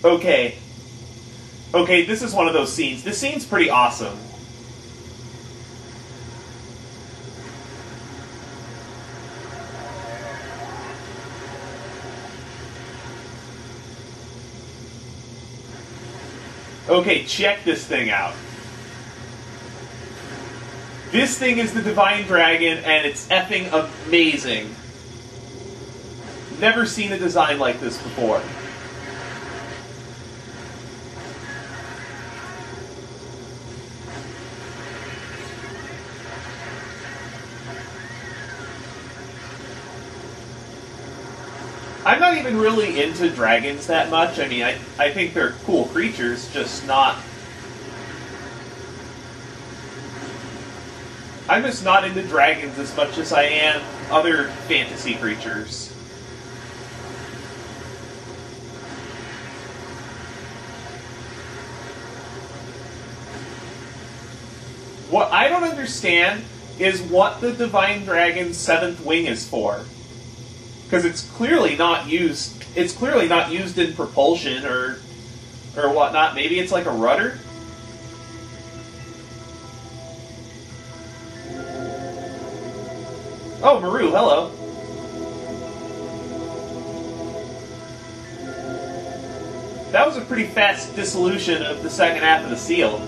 Okay. Okay, this is one of those scenes. This scene's pretty awesome. Okay, check this thing out. This thing is the Divine Dragon, and it's effing amazing. Never seen a design like this before. I'm not even really into dragons that much. I mean, I think they're cool creatures, just not... I'm just not into dragons as much as I am other fantasy creatures. What I don't understand is what the Divine Dragon's seventh wing is for. Because it's clearly not used. It's clearly not used in propulsion or whatnot. Maybe it's like a rudder. Oh, Maru, hello. That was a pretty fast dissolution of the second half of the seal.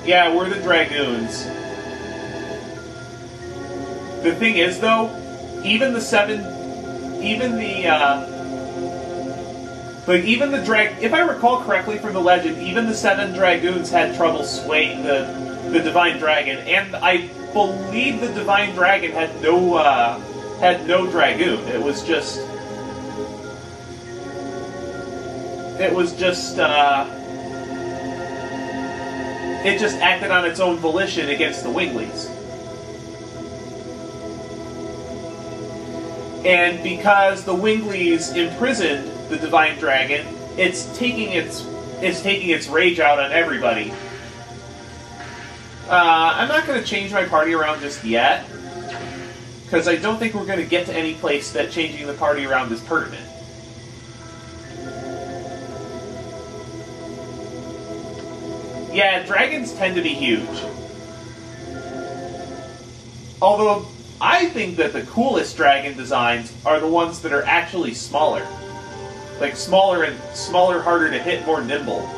Yeah, we're the Dragoons. The thing is, though, even the if I recall correctly from the legend, even the 7 Dragoons had trouble swaying the Divine Dragon, and I believe the Divine Dragon had no Dragoon. It was just it just acted on its own volition against the Winglies. And because the Winglies imprisoned the Divine Dragon, it's taking its rage out on everybody. I'm not going to change my party around just yet, because I don't think we're going to get to any place that changing the party around is pertinent. Yeah, dragons tend to be huge. Although, I think that the coolest dragon designs are the ones that are actually smaller. Like smaller, harder to hit, more nimble.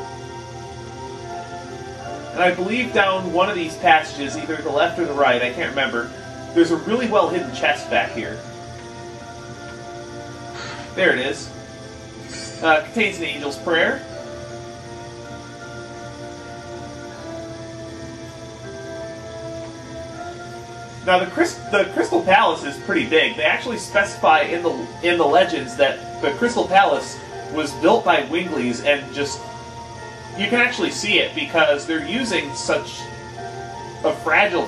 And I believe down one of these passages, either the left or the right, I can't remember, there's a really well hidden chest back here. There it is. Contains an angel's prayer. Now the Crystal Palace is pretty big. They actually specify in the legends that the Crystal Palace was built by Winglies, and just you can actually see it because they're using such a fragile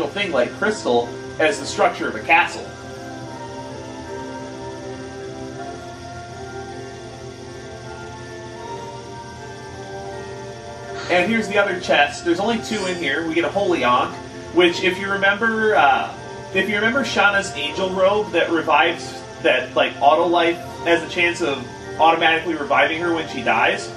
thing like crystal as the structure of a castle. And here's the other chest. There's only 2 in here. We get a Holy Ankh, which, if you remember Shauna's angel robe that revives, that like auto life has a chance of automatically reviving her when she dies.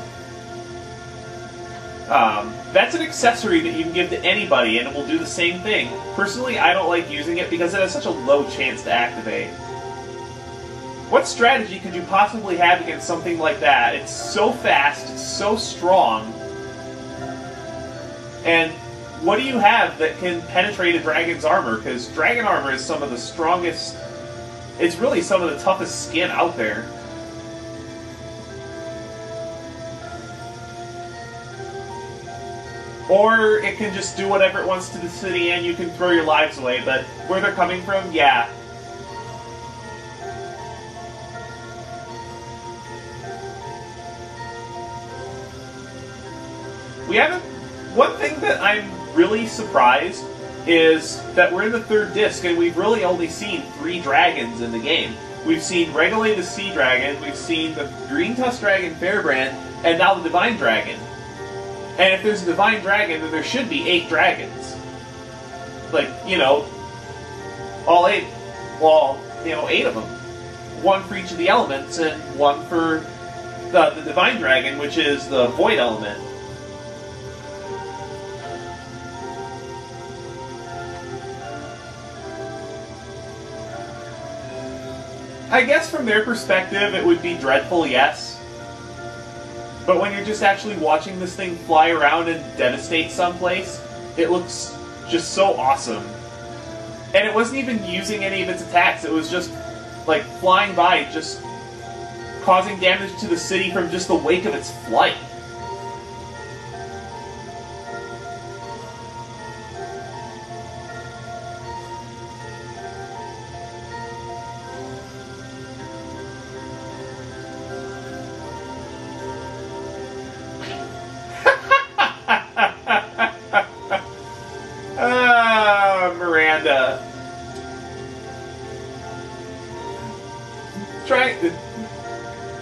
That's an accessory that you can give to anybody, and it will do the same thing. Personally, I don't like using it because it has such a low chance to activate. What strategy could you possibly have against something like that? It's so fast, so strong, and what do you have that can penetrate a dragon's armor? Because dragon armor is some of the strongest... It's really some of the toughest skin out there. Or it can just do whatever it wants to the city and you can throw your lives away, but where they're coming from, yeah. We haven't... One thing that I'm really surprised is that we're in the 3rd disc and we've really only seen 3 dragons in the game. We've seen Regolay the Sea Dragon, we've seen the Green Tusk Dragon Fairbrand, and now the Divine Dragon. And if there's a divine dragon, then there should be 8 dragons. Like, you know, all 8, well, you know, 8 of them. 1 for each of the elements, and 1 for the divine dragon, which is the void element. I guess from their perspective, it would be dreadful, yes. But when you're just actually watching this thing fly around and devastate someplace, it looks just so awesome. And it wasn't even using any of its attacks, it was just, like, flying by, just causing damage to the city from just the wake of its flight. Miranda.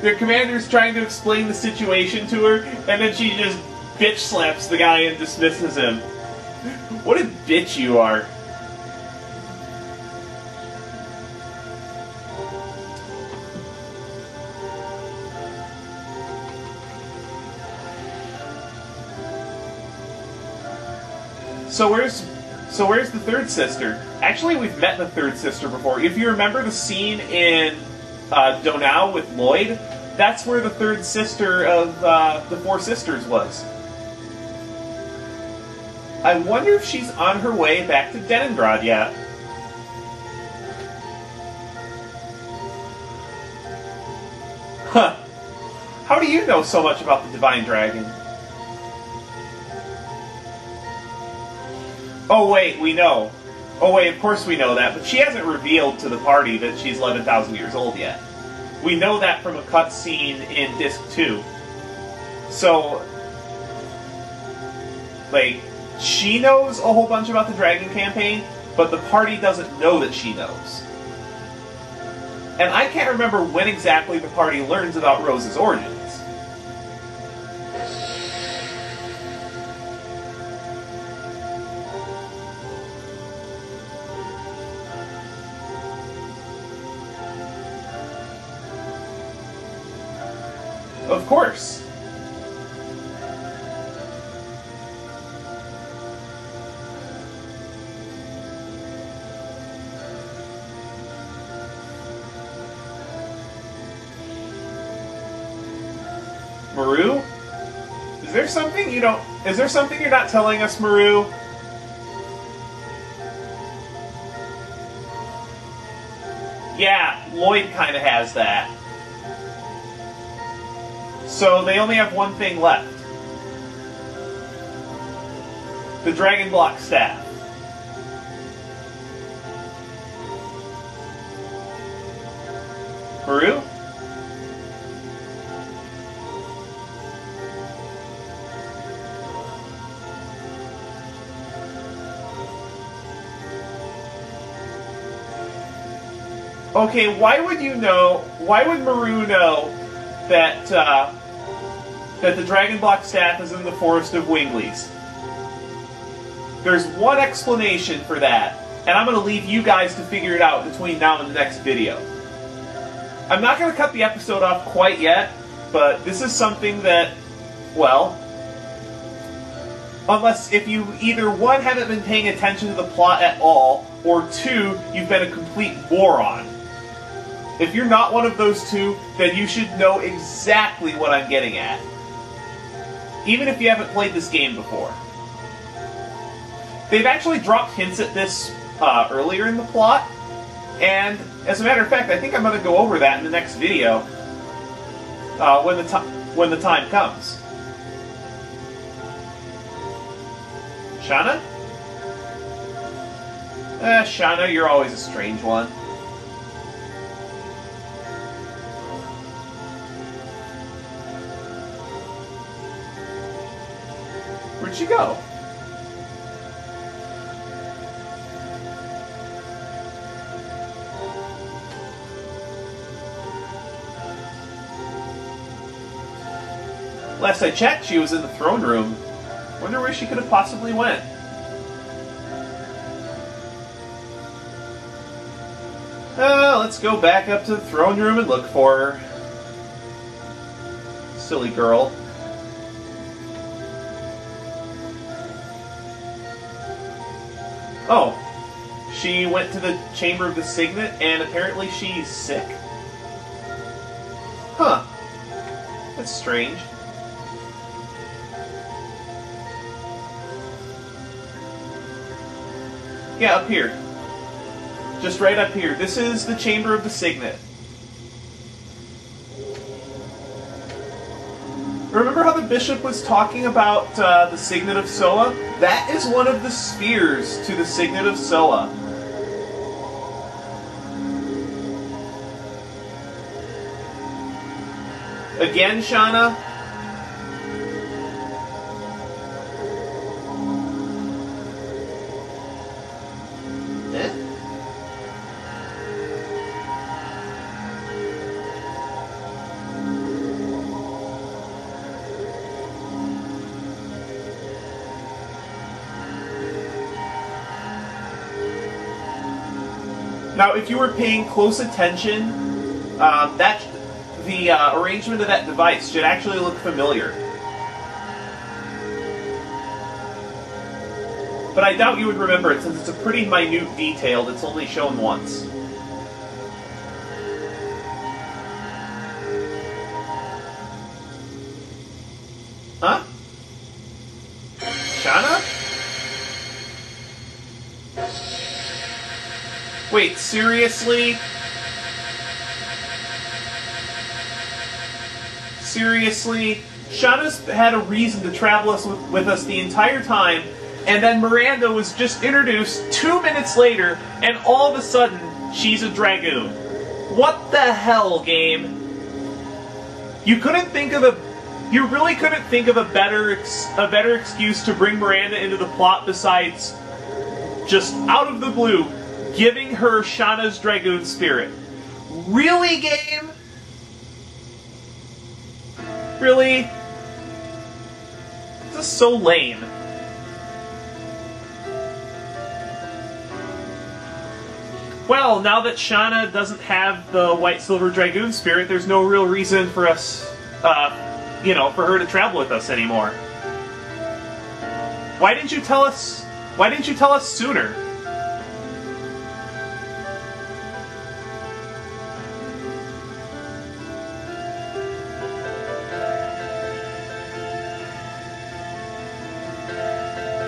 The commander's trying to explain the situation to her, and then she just bitch slaps the guy and dismisses him. What a bitch you are. So where's the third sister? Actually, we've met the third sister before. If you remember the scene in Donau with Lloyd, that's where the third sister of the 4 sisters was. I wonder if she's on her way back to Denengrad yet. Huh. How do you know so much about the Divine Dragon? Oh wait, we know. Oh wait, of course we know that, but she hasn't revealed to the party that she's 11,000 years old yet. We know that from a cutscene in Disc 2. So, like, she knows a whole bunch about the Dragon campaign, but the party doesn't know that she knows. And I can't remember when exactly the party learns about Rose's origins. Of course. Maru? Is there something you don't... Is there something you're not telling us, Maru? Yeah, Lloyd kind of has that. So they only have one thing left. The Dragon Block Staff. Maru? Okay, why would you know... Why would Maru know that, that the Dragon Block Staff is in the Forest of Winglies? There's one explanation for that, and I'm going to leave you guys to figure it out between now and the next video. I'm not going to cut the episode off quite yet, but this is something that, well, unless if you either, one, haven't been paying attention to the plot at all, or two, you've been a complete moron. If you're not one of those two, then you should know exactly what I'm getting at. Even if you haven't played this game before. They've actually dropped hints at this earlier in the plot, and as a matter of fact, I think I'm going to go over that in the next video when the time comes. Shauna? Shauna, you're always a strange one. Where'd she go? Last I checked, she was in the throne room. Wonder where she could have possibly went. Let's go back up to the throne room and look for her. Silly girl. Oh, she went to the Chamber of the Signet, and apparently she's sick? Huh. That's strange. Yeah, up here. Just right up here. This is the Chamber of the Signet. Remember how the bishop was talking about the Signet of Soa? That is one of the spheres to the Signet of Soa. Again, Shauna? Now, if you were paying close attention, the arrangement of that device should actually look familiar. But I doubt you would remember it, since it's a pretty minute detail that's only shown once. Huh? Shauna? Wait, seriously? Seriously? Shauna's had a reason to travel with us the entire time, and then Miranda was just introduced 2 minutes later, and all of a sudden, she's a dragoon. What the hell, game? You really couldn't think of a better excuse to bring Miranda into the plot besides just out of the blue giving her Shauna's dragoon spirit. Really, game? Really? This is so lame. Well, now that Shauna doesn't have the White Silver Dragoon spirit, there's no real reason for us, for her to travel with us anymore. Why didn't you tell us? Why didn't you tell us sooner?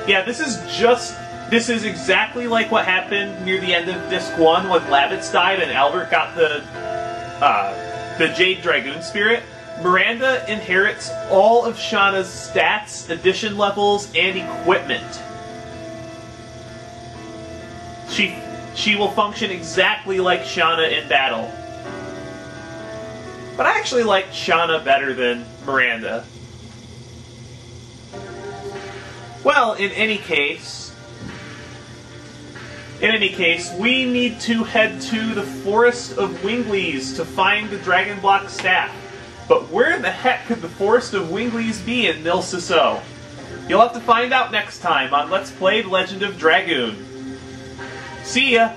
Yeah, this is exactly like what happened near the end of Disc 1 when Lavitz died and Albert got the Jade Dragoon Spirit. Miranda inherits all of Shauna's stats, addition levels, and equipment. She will function exactly like Shauna in battle. But I actually like Shauna better than Miranda. Well, in any case, we need to head to the Forest of Wingleys to find the Dragon Block staff. But where the heck could the Forest of Wingleys be in Nil Siso? You'll have to find out next time on Let's Play The Legend of Dragoon. See ya!